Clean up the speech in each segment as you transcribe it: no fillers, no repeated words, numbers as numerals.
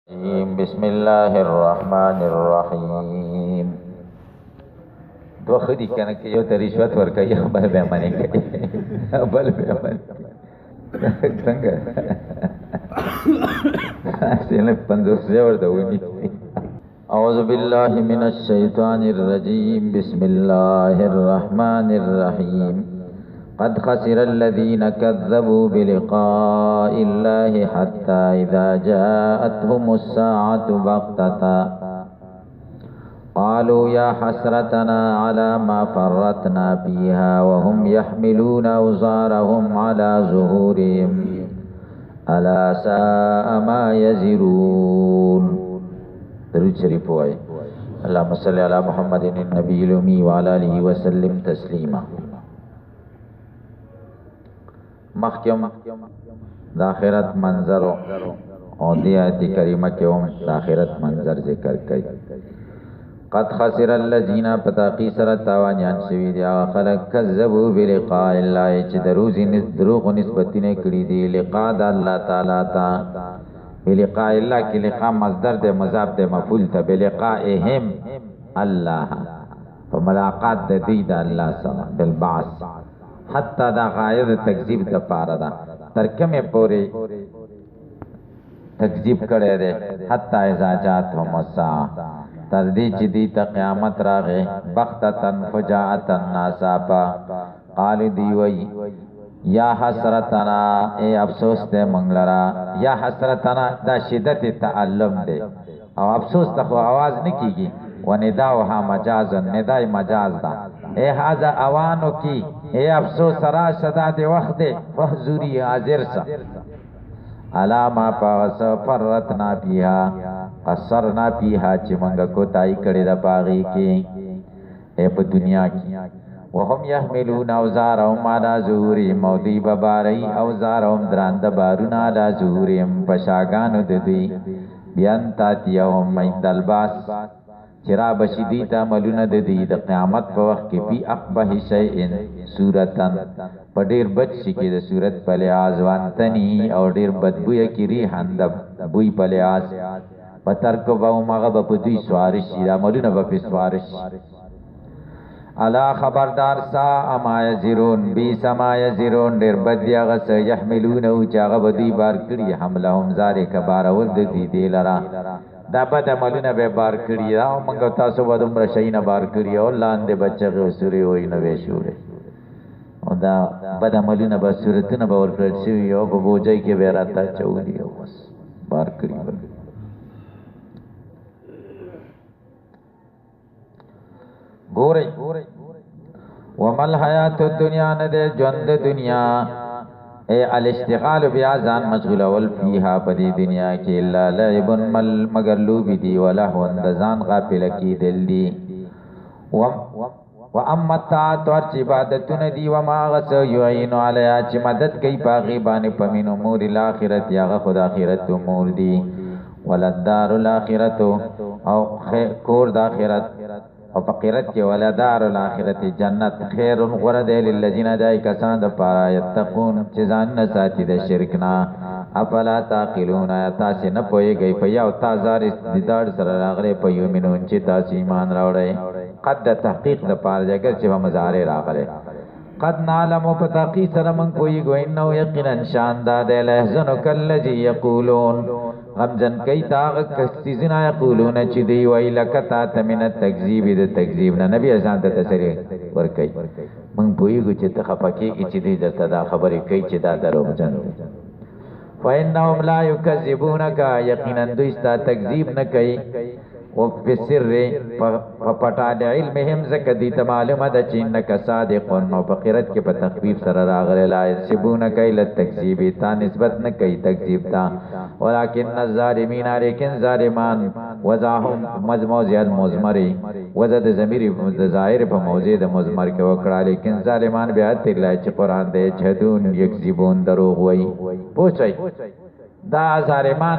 بسم الله الرحمن الرحیم. دو خدي کنه کې یو ته رشوت ورکړي بل به باندې کوي بل به باندې څنګه سینه پندوس ورته ونی. اعوذ بالله من الشیطان الرجیم. بسم الله الرحمن الرحیم. قد خسر الذين كذبوا بلقاء الله حتى إذا جاءتهم الساعة بغتة قالوا يا حسرتنا على ما فرطنا فيها وهم يحملون أوزارهم على ظهورهم ألا ساء ما يزرون. درود شریف وای. اللهم صل على محمد النبي الأمي وعلى آله وسلم تسليما. مخکم د آخرت منظر او د آیت کریمه کې هم د آخرت منظر ذکر کړي. قد خسر الذين پتاقی سره تاوانیان شوي دي هغه خلک کذبوا بلقاء الله چې دروغ نسبتونه کړي دي لقاء د الله تعالی ته. بلقاء الله کې لقاء مصدر د مضاف د مفعول ته بلقائهم الله په ملاقات د دې د الله سره بالبعث. حتی دا غایه تکذیب د پاره ده ترکمه پوری تکذیب کړي ده. حتی اذا جاءتهم الساعه تر دې چې دې ته قیامت راغې بغتتن فجاءتن ناصابا قال دی وی یا حسرتنا اے افسوس ته منګلرا. یا حسرتنا دا شدت تعلم ده او افسوس ته आवाज نه کیږي ونداوها مجاز ندای مجاز ده. اے هاذا اوانو کی اے افسوس سرا صدا دے وقت دے وحضوری حاضر سا علاما پاغس فرتنا پیها قصرنا پیها چی منگا کو تائی کڑی دا پاغی کی اے پا دنیا کی. وهم یحملون اوزارهم علا ظهورهم مودی بباری اوزارهم دراند بارون علا ظهورهم پشاگانو ددوی بیان تاتیهم عند الباس چرا بشیدی تا ملون د دی د قیامت په وخت کې پی اقبح شیئن صورتن په ډیر بد شي کې د صورت په لحاظ وانتنی او ډیر بدبوی کې ریحان د بوی په لحاظ په ترک به مغه په دوی سوارش دا ملون په سوارش. الا خبردار سا اما یزرون بی سما یزرون ډیر بد دی غس یحملون او چاغه بدی بار کړي حملهم ذالک بار ول دی دی لرا دا بد عملونه به بار کړی او موږ تاسو به دومره شینه بار کړی او لاندې بچغه سوري وای نه وې شوړې او دا بد عملونه به صورتونه به ورکړل شي او په بوجای کې به راته چولې او بس بار کړی. ګورې ومل حیات الدنیا نه ده ژوند دنیا اے الاشتغال بیا ځان مشغول ول فیها پدی دنیا کې الا لعب مگر لوب دی ولا هوند ځان غافل کی دل دی و اما طاعت ور عبادتونه دی و ما غس یعین علی چې مدد کوي پاغي باندې پمن امور الاخرت یا خدا اخرت امور دی ولدار الاخرت او کور د اخرت او فقیرت کې ولدار الاخرت جنت خیر غرد للذین دای کسان د پاره یتقون چې ځان نه ساتي د شرک نه. افلا تعقلون تاسو نه پوهیږئ په یو تازار دیدار سره راغره په یومنون چې تاسو ایمان راوړئ. قد تحقیق د پاره جګر چې په مزاره راغره قد نعلم په تحقیق سره من پوهیږو انه یقینا شاندار د لهزن کلذی یقولون غمزن کئی تاغ کستیزنا یقولون چی دی وی لکتا تمن تکذیب د تکذیب نا نبی ازان تا تسری ورکی من پوئیگو چی تخفکی کی چی دی درتا دا خبری کئی چی دا درو جن فإنهم لا یکذبونکا یقینا دوستا تکذیب نکئی وفي السر فپټا د علمهم زکه دي ته معلومه ده چې انک صادقون او فقرت کې په تخفیف سره راغلی لا يسبون کایل تکذیب تا نسبت نه کوي تکذیب تا ولکن الظالمین لیکن ظالمان وزاهم مزموزیات مزمری وزد ضمیر د ظاهر په موضع د مزمر کې وکړه لیکن ظالمان بیا تر لای چې قران دې چدون یکذبون دروغ وای پوښي دا ظالمان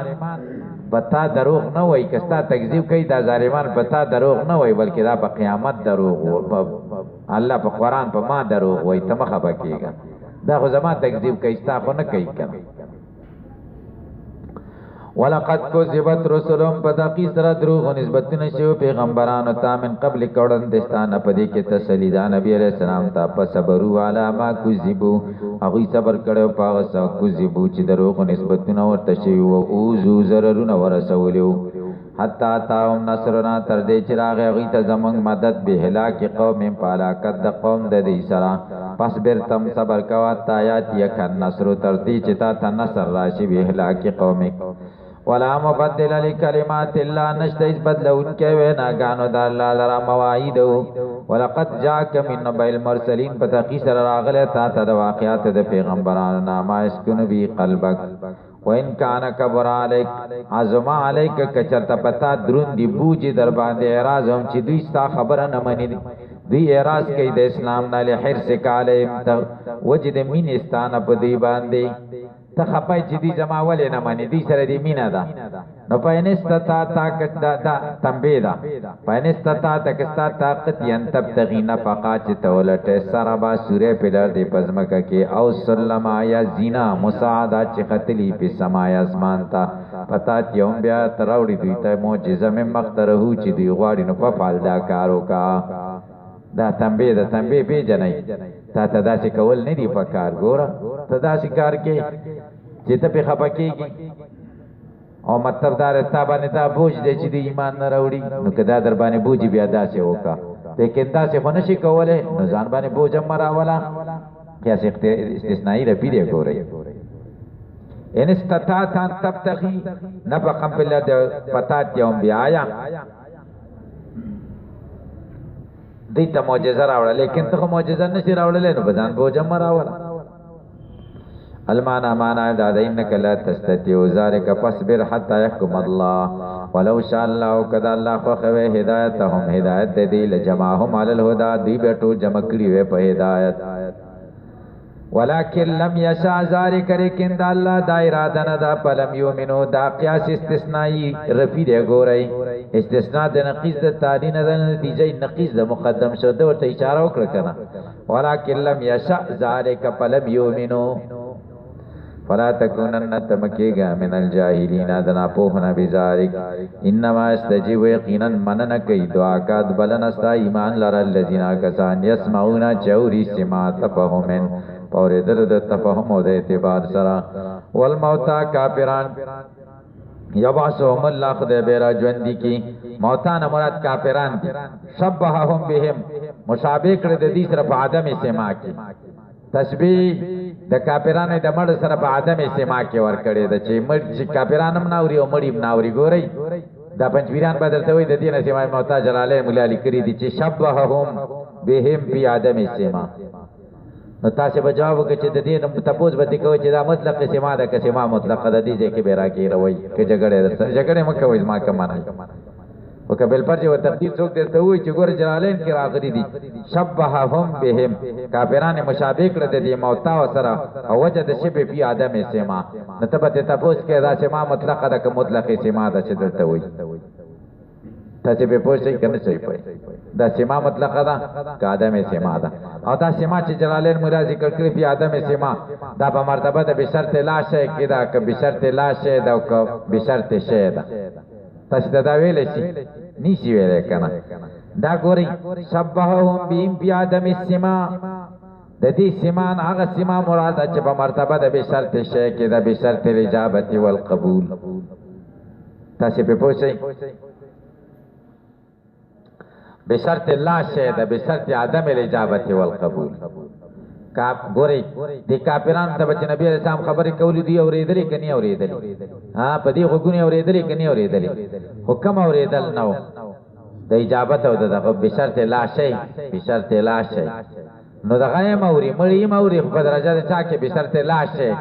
بتا دروغ نه وای کستا تکذیب کوي دا ظالمان بتا دروغ نه وای بلکې دا په قیامت دروغ الله په قران په ما دروغ وای ته مخه بکیږي دا خو زما تکذیب کوي ستا خو نه کوي کنه. ولقد كذبت رسلهم پدقی سره دروغ نسبتونه شو پیغمبرانو ته من قبل کړه دستانه پدې کې تسلی دا نبی عليه السلام ته په صبرو علی ما کذبو هغه صبر کړو پاغه سو کذبو چې دروغ نسبتونه ورته شي او اوزو ضررونه ورسولیو حتا تاهم نصرنا تر دې چې راغی هغه ته زمنګ مدد به هلاک قوم پالاکت د قوم د دې سره پس بیر تم صبر کوا تا آیات یکن نصر تر دې چې تا نصر راشي به هلاک قوم ولا مبدل لكلمات الله نشتیز بدلون کې وینا غانو د الله لرا مواعید ولقد جاءك من نبأ المرسلين پتاقی سره راغله تا ته واقعات د پیغمبرانو نامه اسكن بي قلبك وان كان كبر عليك عظم عليك کچرته پتا درون دی بوجي در باندې اعتراض هم چې دوی ستا خبره نه مني دی اعتراض کوي د اسلام نه له حرس کاله وجد مين استانه په دی باندې ته خپای چې دی جما ولې نه مانی دی سره دی مینا ده نو پاینستا طاقت دا تنبیه ده پاینستا تکستا طاقت ین تبتغینا فقات تولټه سره با سوره پلار دی پزمکه کې او سلم یا زینا مساعده چې قتلی په سمای اسمان تا پتا یوم بیا تراوړي دوی ته معجزه مې مخترهو چې دی غواړي نو په فالدا کارو کا دا تنبیه پیژنې تا ته داسې کول نه دی پکار ګوره ته داسې کار کې چې ته په خپکیږي او مطلب دا رستا باندې تا بوج دې چې دی ایمان نه راوړي نو کدا در باندې بوج بیا داسې وکا لیکن داسې خو نشي کوله نو ځان باندې بوج مراولا کیسه استثنایی رپی دی ګوره ان استطاعت ان تبتغي نفقا بالله پتات یوم بیایا دیتا معجزه راوړه لیکن ته معجزه نشي راوړلې نو بزان بوجم راوړه المانا معنا دا انك لا تستطيع ذلك فاصبر حتى يحكم الله ولو شاء الله كذا الله خو هدايتهم هدايت دې لجمعهم على الهدى دی بیٹو جمع کړی وې په هدايت ولكن لم يشاء ذلك لیکن دا الله دا اراده نه دا فلم يؤمنوا دا قياس استثنائي رفي دی ګورئ استثناء د نقیض د تعین د نتیجه نقیض د مقدم شو د ورته اشاره وکړه کنه ولكن لم يشاء ذلك فلم يؤمنوا فلا تكونن تمکیگا من الجاهلین ادنا پوهنا بذالک انما استجیب یقینا منن کئی دعا کاد بلن استا ایمان لر الذین کسان یسمعون چوری سما تفهمن پورې د تفهم او د اعتبار سره والموتى کافران یبعثهم الله خدای بیره ژوند کی موتان مراد کافران دي شبههم بهم مشابه کړ د دې سره په عدم سما کې تشبیه د کافرانو د مړ سره په عدم سما کې ور کړی د چې مړ چې کافرانم ناوري او مړی ناوري ګوري دا پنځویران بدلته وي د دې نه سما موتا جلاله مولا لیکري دي چې شبههم بهم فی عدم سما نو تاسو به جواب وکړئ چې د دې نوم تاسو به کوي چې دا مطلق سما ده که سما مطلق د دې ځکه به راکی روي کې جګړه مکه وای ما کمانه وکبل پر جو تقدیر څوک درته وای چې ګور جلالین کې راغلي دي شبههم بهم کافرانه مشابه کړ د دې موتا سره او وجه د شی په ادم سما نتبه تاسو کې دا سما مطلق ده که مطلق سما ده چې درته وای تاسو به پوښتنه کنه صحیح پي دا سما مطلق ده که ادم سما ده او دا سما چې جلالین مراد ذکر کړی په ادم سما دا په مرتبه ده بشرط لا شی کې دا که بشرط لا شی ده او که بشرط شی ده تاسو دا ویل شي نشي ویل کنه دا ګوري شبههم بهم فی ادم السما د دې سما هغه سما مراد چې په مرتبه ده بشرط شی کې ده بشرط الاجابه والقبول تاسو په پوښتنه بشرط لا شی ده بشرط عدم الاجابه والقبول کاپ ګوري د کافرانو ته چې نبی رسول الله خبرې کولې دی اورېدلې کني اورېدلې ها په دې حکومت اورېدلې کني اورېدلې حکم اورېدل نو د اجابت او د بشرط لا شی بشرط لا شی نو د غیم اوري مړی موري په درجه ده چا کې بشرط لا شی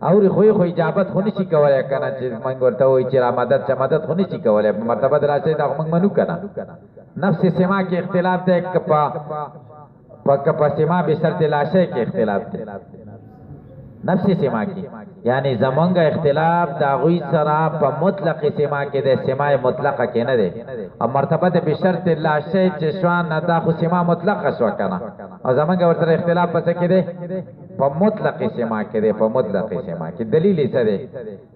اوري خو اجابت خو نشي کولای کنه چې موږ ورته وایي چې را مدد چې مدد خو نشي کولای په مرتبه دراسه دا موږ منو کنه نفس سما کې اختلاف ده پکا سما بشرط لاشه کې اختلاف ده نفس سما کې یعنی زمونږ اختلاف دا غوي سره په مطلق سما کې ده سما مطلقه کې نه ده او مرتبه ده بشرط لاشه چې شوان نه دا خو سما مطلقه شو کنه او زمونږ ورته اختلاف پس کې ده په مطلق سما کې دی په مطلق سما کې دلیل یې څه دی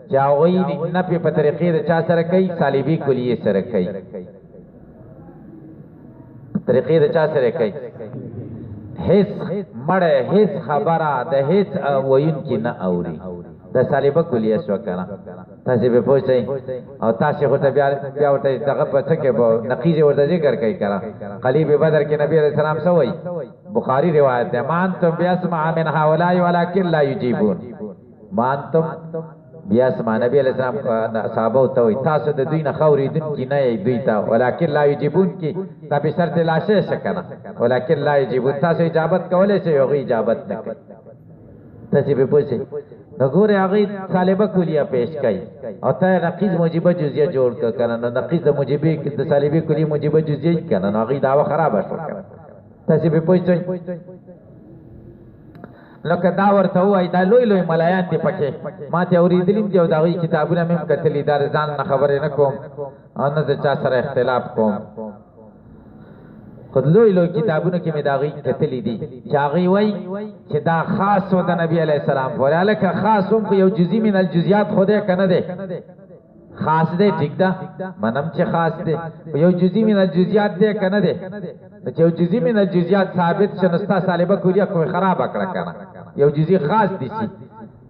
چې هغوی نفي په طریقې د چا سره کوي صلیبي کلیې سره کوي طریقې د چا سره کوي هیڅ مړه هیڅ خبره د هیڅ ویونکي نه اوري د صلیبه کلیه شو کنه تاسو به پوښتنه او تاسو ورته بیا ورته دغه په څه کې به نقیز ورته ذکر کوي کنه قلیب بدر کې نبی عليه السلام سوئی بخاری روایت ده مان تم بیاسمع من هؤلاء ولكن لا يجيبون مان تم بیاسمع نبی عليه السلام صحابه ته وي تاسو د دوی نه خوریدون کې نه دوی ته ولكن لا يجيبون کې دا به شرط لاشه شکنه ولكن لا يجيبون تاسو اجابت کولای شئ او اجابت نه کوي تاسو به پوښتنه نو ګوره هغه صلیبه کلیه پیش کړي او ته نقیض موجبه جزئیه جوړ کړه کنه نو نقیض د موجبه د صلیبه کلیه موجبه جزئیه کنه نو هغه داوا خراب شو کنه تاسو به پوښتنه لکه دا ورته وای دا لوی لوی ملایان دي پکې ما ته اوریدلیم دی او دا غي کتابونه مې کتلې دا ځان نه خبرې نه کوم او نه د چا سره اختلاف کوم خود لوی لوی کتابونو کې مې دا غي کتلې دي چې هغه وای چې دا خاص و د نبی علی السلام پر الکه خاص هم یو جزئی من الجزئیات خوده کنه ده خاص ده ٹھیک ده منم چې خاص ده یو جزئی من الجزئیات ده کنه ده چې یو جزئی من الجزئیات ثابت شنستا صلیبه کلیه کوئی خراب کړه کنه یو جزئی خاص دي سي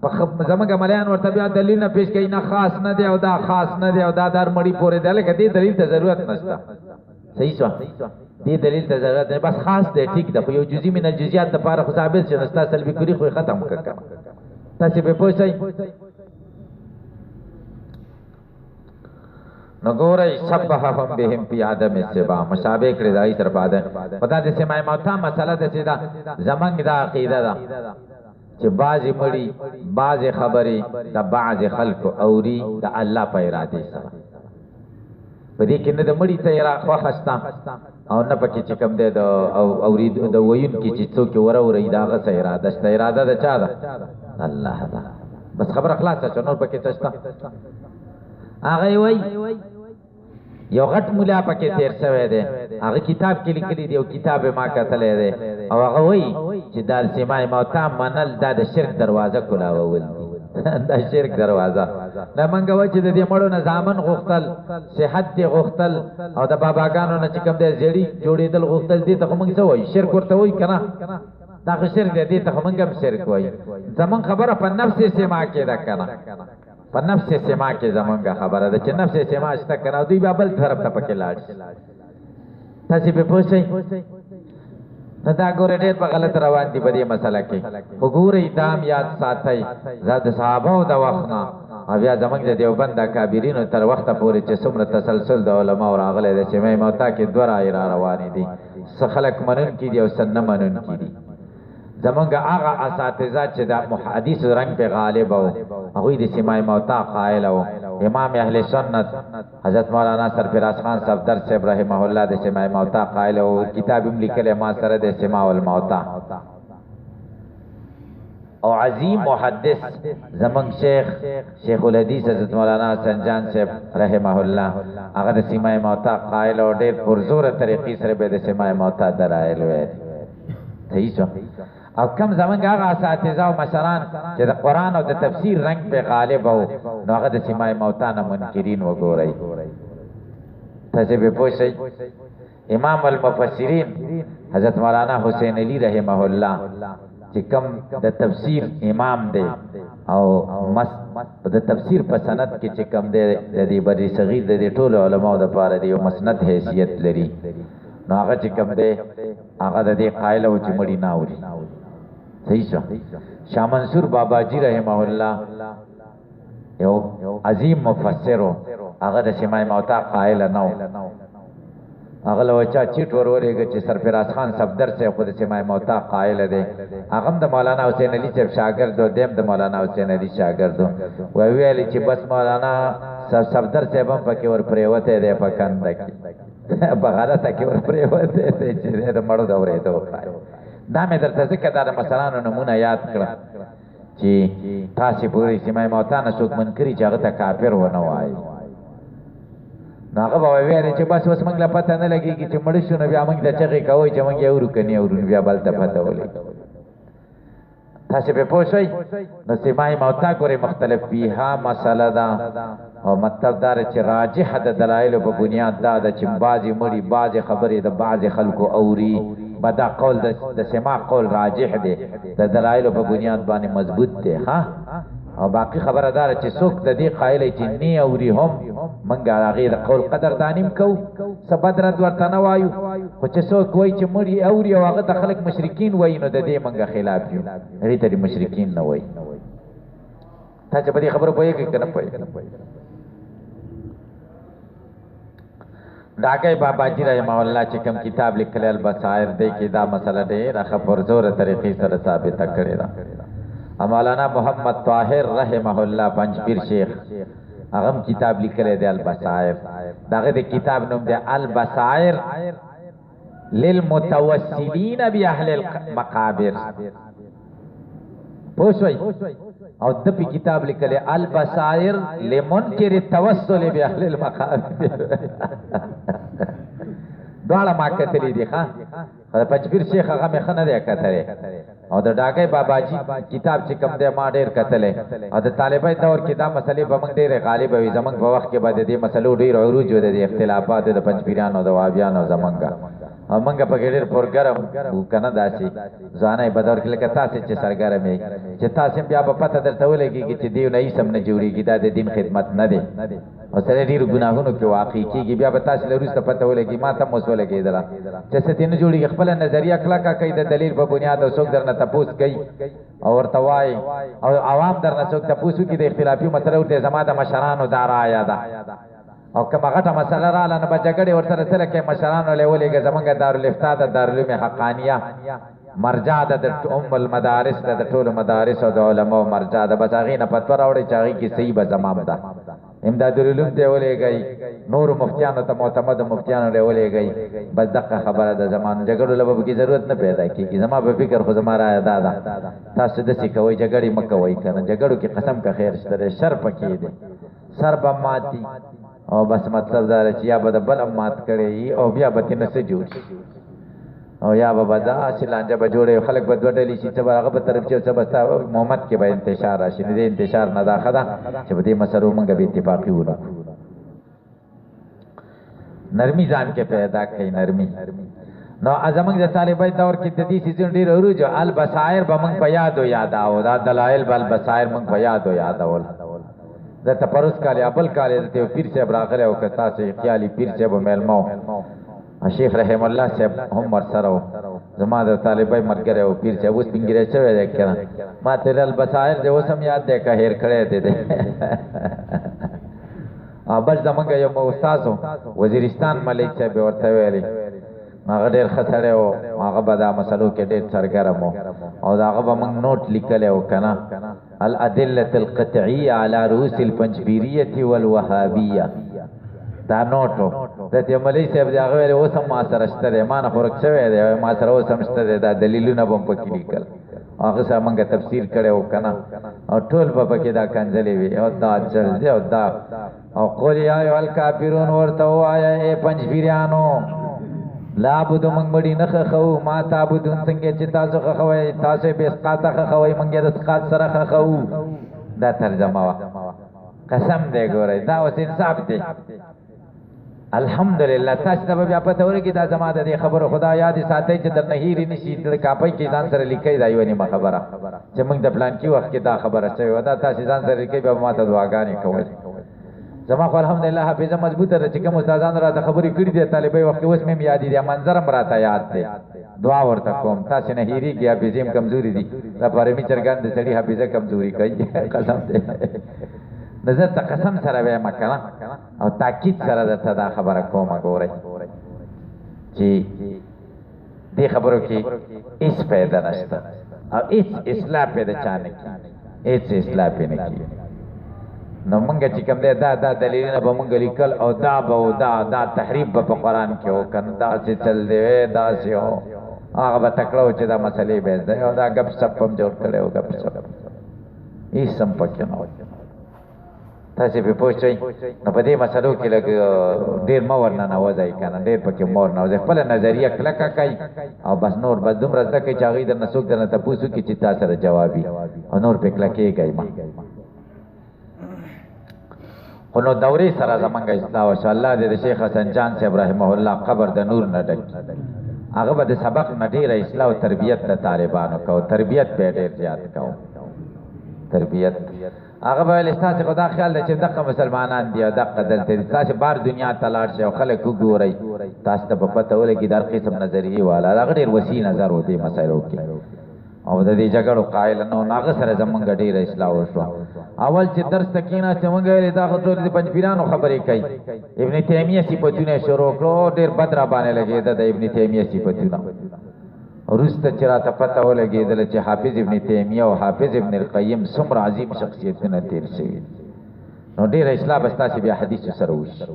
په زمګه مليان ورته بیا دلیل نه پیش کین نه خاص نه دی او دا خاص نه دی او دا در مړی پورې دله کدي دلیل ته ضرورت نشته صحیح شو دې دلیل ته ضرورت نه بس خاص دی ټیک ده یو جزئی من الجزئیات د پاره خو ثابت شنستا سلبي کلی خو ختم کړه تاسو به پوښتنه نګورای سبحهم بهم فی عدم السبا مشابه کړی دای تر باده پتا دې سمای موتا مسله دې سیدا زمنګ دا عقیده ده چې بعضی مړي بعضی خبرې د بعضی خلق اوري د الله په اراده سره په دې کې نه د مړي ته را خو خستا او نه پکې چې کوم دې د اوري د وین کې چې څوک وروري دا غه اراده ست اراده ده چا ده الله ده بس خبر اخلاص ته نور پکې تشتا هغه وای یو غټ مولا پکې تیر شوی دی هغه کتاب کې لیکلي دی او کتاب ما کتلې دی او هغه وای چې دار سیمای موتا منل دا د شرک دروازه کولاول دا شرک دروازه دا منګه وای چې د دې مړو نه ځامن غختل صحت دی غختل او د باباګانو نه چې کوم دی زړی جوړېدل غختل دي ته موږ څه وای شرک ورته وای کنه دا شرک دی ته موږ هم شرک وای زمون خبره په نفس سیما کې دا کنه په نفس سما کې زمونږه خبره ده چې نفس سما شته کنه دوی بل طرف ته پکې لاړ تاسو به پوښتنه دا ګوره ډېر په غلط روان دي په دې مسله کې وګورئ دام یاد ساتئ زاد صحابه او د وختنا او بیا زمونږ د دیوبند کابرینو تر وخته پورې چې څومره تسلسل د علماء راغلي د سمې موتا کې دوه را روانې دي څه خلک منن کې دي او څه نه منن کې دي زمونږ هغه اساتذه چې د حدیث رنگ په غالب او هغه د سیمای موتا قائل او امام اهل سنت حضرت مولانا سرفراز خان صفدر صاحب رحمه الله د سیمای موتا قائل او کتاب هم لیکل ما سره د سیما والموتا او عظیم محدث زمونږ شیخ الحدیث حضرت مولانا سنجان صاحب رحمه الله هغه د سیمای موتا قائل او ډېر پرزور طریقې سره به د سیمای موتا درایل وي صحیح شو او کم زمانګه هغه اساتذه او مشران چې د قران او د تفسیر رنگ په غالب او نو هغه د سیمای موتا نه منکرین وګورئ تاسو به پوښتنه امام المفسرین حضرت مولانا حسین علی رحمه الله چې کم د تفسیر امام دی او د تفسیر په سند کې چې کم دی د دې بری صغیر د ټولو علماو د پاره دی او مسند حیثیت لري نو هغه چې کم دی هغه د دې قائل او چې مړی نه اوري صحیح شو شاه منصور بابا جی رحمه الله یو عظیم مفسر هغه د سیمای موتا قائل نه هغه له چا چیټ ورورېږي چې سرفراز خان صفدر سے خود سیمای موتا قائل دی هغه د مولانا حسین علی صاحب شاګرد او دیم د مولانا حسین علی شاګرد وی ویل چې بس مولانا صفدر صاحب هم پکې ور پریوته دی په کند کې بغالته کې ور پریوته دی چې د مړو د اورېدو دا مې درته ځکه دا د مشرانو نمونه یاد کړه چې تاسو پوری سیمای موتا نه څوک منکري چې هغه ته کافر ونه وایي نو هغه به ویل چې بس اوس موږ لا پته نه لګېږي چې مړ شو نو بیا موږ د چغې کوئ چې موږ یې اورو که نه اورو بیا بل ته پته ولګي تاسو په پوښوي نو سمای موتا ګوري مختلف فيها مسله دا او مطلب دا چې راجح د دلایل په بنیاد دا چې بعضی مړي بعضی خبرې د بعضی خلکو اوري بدا قول د سما قول راجح دی د دلایل په بنیاد باندې مضبوط دی ها او باقی خبره دار چې څوک د دې قائل چې نی اوري هم منګه هغه د قول قدر دانیم کو سبدرت ورته نه وایو خو چې څوک وایي چې مړي اوري او هغه د خلک مشرکین وایي نو د دې منګه خلاف یو هغه ته مشرکین نه وایي تاسو په دې خبره پوهیږئ کنه پوهیږئ داګه بابا جی رحمه الله چې کوم کتاب لیکل البصائر دی کې دا مسله ډېره خبر زور طریقې سره ثابت کړی دا مولانا محمد طاهر رحمه الله پنځپیر شیخ هغه کتاب لیکل دی البصائر داغه د کتاب نوم دی البصائر للمتوسلین باهل المقابر پوښوي او د په کتاب لیکل البصائر لمنکر التوسل باهل المقابر دواړه ما کتلې دي ښا پنځپیر شیخ هغه مې خنه دی کتلې او د ډاګي بابا جی کتاب چې کوم دی ما ډېر کتلې او د طالبای دور کې دا مسلې به موږ ډېر غالب وي زمونږ په وخت کې به د دې مسلو ډېر عروج و د اختلافات د پنځپیرانو د وابیانو زمونږه او موږ په ډېر پرګرم کنه داسي ځانای بدور کې لکه تاسو چې سرګرمې چې تاسو بیا په پته درته ولګي چې دیو نه یې سم نه جوړیږي دا د دین خدمت نه دی او سره ډېر ګناهونو کې واقع کیږي بیا به تاسو له وروسته پته ولګي ما ته مو ولګي درا چې ستینه جوړیږي خپل نظریه کلاکا کوي د دلیل په بنیاد او څوک درنه تپوس کوي او ورته وای او عوام درنه څوک تپوسو کې د اختلافي مسله ورته زما د مشرانو دارا یاده او کما غټه مسله را لنه بچګړې ورسره سره کې مشرانو له ولېګه زمونږ دارالفتاء د دارالعلوم حقانیه مرجع د ام المدارس د ټول مدارس او د علماء مرجع د بچاغې نه پتو راوړي چاغي کې صحیح به زمام ده امداد العلوم ته ولېږي نور مفتیانو ته معتمد مفتیانو له ولېږي بس دغه خبره د زمان جګړو لبه کې ضرورت نه پیدا کیږي زما په فکر خو زما را ادا ده تاسو د څه کوي جګړې مکوي کنه جګړو کې قسم کا خیر شته شر پکې دي سر به ماتي او بس مطلب دا چې یا به بل مات کړي او بیا به تنه څه جوړ او یا به دا شلانجه به جوړي خلک به دوړلې شي چې هغه په طرف چې څه بستا محمد کې به انتشار راشي نه انتشار نه داخله چې په دې مسرو موږ به اتفاقی ونه نرمي ځان کې پیدا کړي نرمي نو ازمنګ د طالبای دور کې د دې سيزن ډیر اوروج البصائر به موږ په یاد او دا دلایل بل بصائر موږ په یاد اول د تپروس کاله ابل کاله د پیر صاحب راغله او کتا سي خیالي پیر صاحب ملمو شیخ رحم الله صاحب هم ورسره زما د طالبای مرګره او پیر صاحب اوس پنګره شوی دی کنه ما تل البصائر د اوسم یاد ده که هیر کړی دی بل زمونږ یو استاد وزیرستان ملک صاحب ورته ویلي هغه ډېر خطر او هغه به دا مسلو کې ډېر سرګرم او دا هغه به موږ نوٹ لیکلی او کنه الادله القطعيه على رؤوس الپنجبیریه والوهابیه دا نوټو د دې ملي صاحب دا غوړې اوس ما سره شته ما نه فرق شوی دی ما سره اوس هم شته دا دلیلونه به په کې لیکل هغه سره موږ تفسیر کړو کنه او ټول په کې دا کنځلې وي او دا چل دی او دا او قول یا الکافرون ورته وایا اے پنجبیریانو لا عبد من مړی نه خو ما تعبدون څنګه چې تاسو خوي تاسو به اسقاطه خوي منګه د اسقاط سره خو دا ترجمه وا قسم دې ګورې دا اوس انصاف دی الحمدلله تاسو ته بیا پته ورګی دا زما د خبرو خدا یاد ساتي چې د نهيري نشي د کاپي کې ځان سره لیکي دا یو نیمه خبره چې موږ د پلان کې وخت کې دا خبره شوی ودا تاسو ځان سره لیکي به ماته دعاګانې کوي زما خو الحمدلله حافظه مضبوطه ده چې کوم استادان را ته خبرې کړې دي طالبای وخت اوس مې یاد دي منظرم راته یاد دي دعا ورته کوم تاسو نه هېری کې حافظه کمزوري دي دا پاره می چرګان د سړي حافظه کمزوري کوي قسم دې نظر ته قسم سره به مکنه او تاکید سره درته دا خبره کومه ګورئ چې دې خبرو کې هیڅ پیدا نشته او هیڅ اصلاح پیدا چانه کی هیڅ اصلاح پیدا نه کی نو مونږ چې کوم دی دا دلیلونه به مونږ لیکل او دا تحریف به په قرآن کې وکړ دا چې چل دی دا چې هغه به تکړه چې دا مسلې به ده او دا غپ سپ هم جوړ کړی او غپ سپ هیڅ هم پکې نه وي تاسو په پوښتنه نو په دې مسلو کې لګ ډیر مور نه نوځي کنه ډیر پکې مور نه ځي خپل نظریه کلکه کوي او بس نور بس دومره ځکه چې هغه د نسوک د تاسو کې چې تاسو سره جوابي او نور په کلکه کوي ما خو نو دورې سره زمونږ اصلاح او ان الله د شیخ حسن جان صاحب رحمه الله قبر د نور نه ډک هغه به د سبق نه ډیر اصلاح او تربیت د طالبانو کو تربیت په ډیر زیات کو تربیت هغه به لستا چې خدا خیال دی چې دغه مسلمانان دی دغه دلته تاسو بار دنیا تلاړ شي او خلک وګورئ تاسو ته په پته ولګي در قسم نظریه والا هغه ډیر وسیع نظر وتی مسایلو کې او د دې جګړو قائل نو هغه سره زمونږ ډیر اصلاح وشو اول چې درس تکینا چې مونږ یې دا خطر د پنځپیرانو خبرې کوي ابن تیمیه صفاتونه شروع کړو ډیر بدر باندې لګیدا د ابن تیمیه صفاتونه ورسته چې راته پته ولګېدل چې حافظ ابن تیمیه او حافظ ابن القیم څومره عظیم شخصیتونه تیر شوي نو ډېر اصلاح به ستاسې بیا حدیثو سره وشي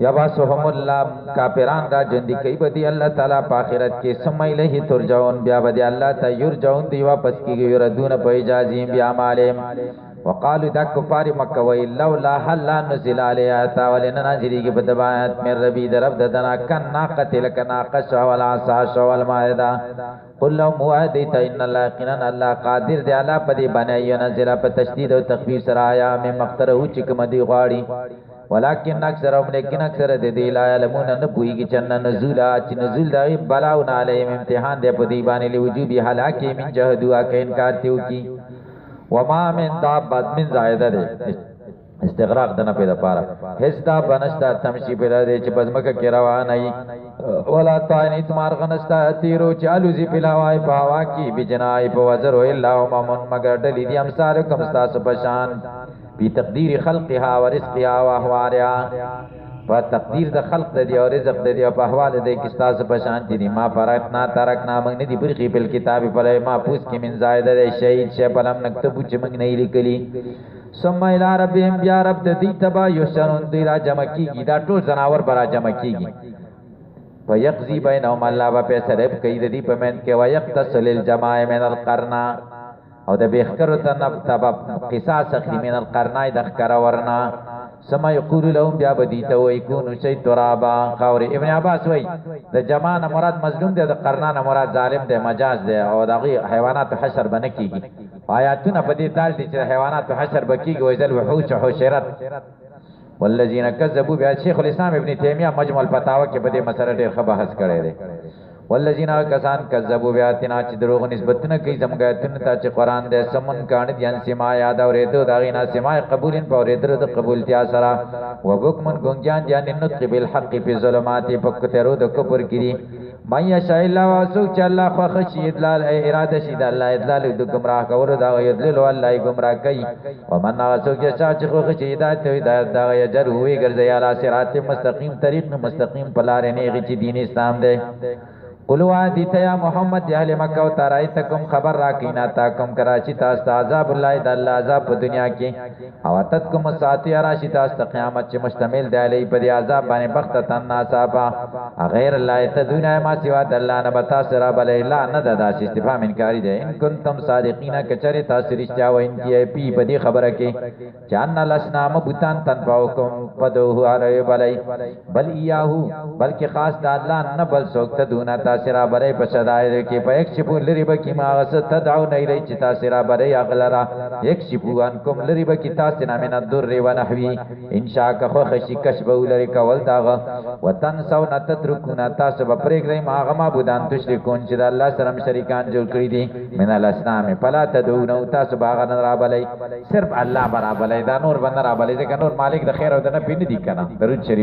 یبعثهم الله کافران را ژوندي کوي به دی الله تعالی په آخرت کې ثم الیه ترجعون بیا به دی الله ته یرجعون دی واپس کېږي یردون په اجازهم باعمالهم وقالوا دا کفار مکه وی لولا هل نزل علیها ولنا نازلیږي په دبایات مې ربي درب دنا کنا قتل کنا قش ولا عصا ولا مائده قل لهم وعدت ان الله يقينا الله قادر دی الله په دې باندې ينزل په تشدید او تخفیف سره آیا مې مقتره او چې کوم دی غواړي ولكن اکثرهم لیکن اکثر د دې لا علمون نه پويږي چې نزول چې نزول دی بلاون علیهم امتحان دی په دې باندې لوجوب هلاکه من جهدوا کې انکار تیو کی وما من دابت من زائده ده استغراق دنه پیدا پارا هیڅ دا بنشتا تمشي پیدا دي چې بزمکه کې روان ای ولا طائنت مارغنستا تیرو چالو زی پلاوای پاوا کی بجنای په وزر او الا ومن مگر دلی دي امثال کوم تاسو پشان په تقدیر خلقها ورزقها واحوالها و تقدیر د خلق د دی او رزق د دی په احوال د کی تاسو پشان دي ما فراتنا ترکنا موږ نه دی برخي په کتاب پر ما پوس کې من زائده شهید شه پلم نکتب چې موږ نه لیکلی ثم الى ربهم بیا رب د دې تبا یشرون دی را جمع کیږي دا ټول زناور برا جمع کیږي ويقضي بينهم الله په فیصله کوي د دې په من کې ويقتصل الجماع من القرنا او د بهخر تنب تبا قصاص اخلي من القرنای د خکر ورنا سما یقول لهم بیا بدیته و یکون شی ترابا خور ابن عباس وای د جماع مراد مظلوم دی د قرنا مراد ظالم دی مجاز دی او دغه حیوانات حشر بنه کیږي آیاتونه په دې دال دي چې حیوانات حشر بکیږي او ذل وحوش حشرت والذین کذبوا بیا شیخ الاسلام ابن تیمیه مجمع الفتاوی کې په دې مسله ډېر بحث کړی دی والذین کسان کذبوا بیاتنا چې دروغ نسبتونه کوي زموږ آیاتونه ته چې قران دې سمون کاڼ دي ان سما یاد اورېدو دا غینا سما قبولین په اورېدو د قبولتیا سره وبکمن ګونګیان دي ان نطق بالحق فی ظلمات فکترو د کفر کړي مَن شاء الله واسو چې الله خو خشي ادلال اراده شي د الله ادلال د گمراه کولو دا یدل الله گمراه کوي ومن واسو چې خو خشي هدایت دا یجر وی ګرځي اعلی صراط مستقیم طریق مستقیم پلار نه غي چې دین اسلام دی قلوا دیتا یا محمد اهل مکه او ترایتکم خبر راکینا تاکم کراچی تاسو عذاب الله د الله عذاب په دنیا کې او تتکم ساعتی راشی تاسو قیامت چې مشتمل دی علی په عذاب باندې بختتن ناصابا غیر الله ته دنیا ما سوا د الله نه بتا سره بل الا نه د داس استفهام انکاری دی ان کنتم صادقین کچری تاسو رښتیا وین کی پی په دې خبره کې جان لسنام بوتان تن پاوکم پدوه علی بلای بل یاهو بلکې خاص د الله نه بل څوک ته دونه تاسرا بره په شداید کې په یک شپو لري به کی ما غس تدعو نه لري چې تاسرا بره اغلرا یک شپو انکم لري به کی تاسو نه من الدر و نحوی ان شاء خو خشی کشبو لري کول داغه وطن سو نتترکون تاسو به پرېګرې ما غما بودان تشریکون چې د الله سره شریکان جوړ کړی دي من الاسلام فلا تدعون تاسو باغ نه را بلای صرف الله برابر دا نور بنه را بلای ځکه نور مالک د خیر او د نه پینې دي کنه درود شریف